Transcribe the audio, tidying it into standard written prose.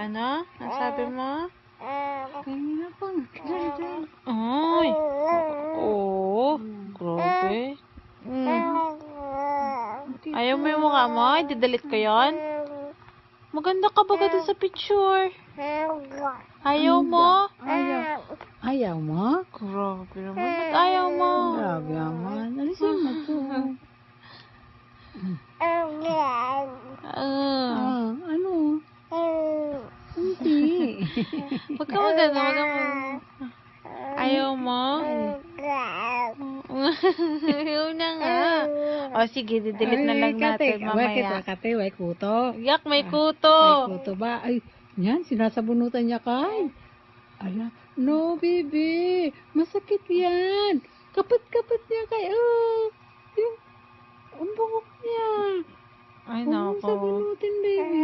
Ano? Ang sabi mo? Kanina pa. Diyan. Ay! Oo. Grabe. Ayaw mo yung mukha mo? Ididelete ko yun? Maganda ka ba dun sa picture? Ayaw mo? Ayaw mo? Grabe naman. Ba't ayaw mo? Grabe naman. Alisin mo to. Ano? Hindi. Huwag ka maganda. Ayaw mo? Ayaw na nga. O sige, didelete na lang natin mamaya. Kate, may kuto. Yak, may May kuto. kuto ba? Ay, yan, sinasabunutan niya kay. Ala, no, baby. Masakit yan. Kapit-kapit niya kay. Yung buhok niya. Ay, Huwag mong nako. sabunutin, baby.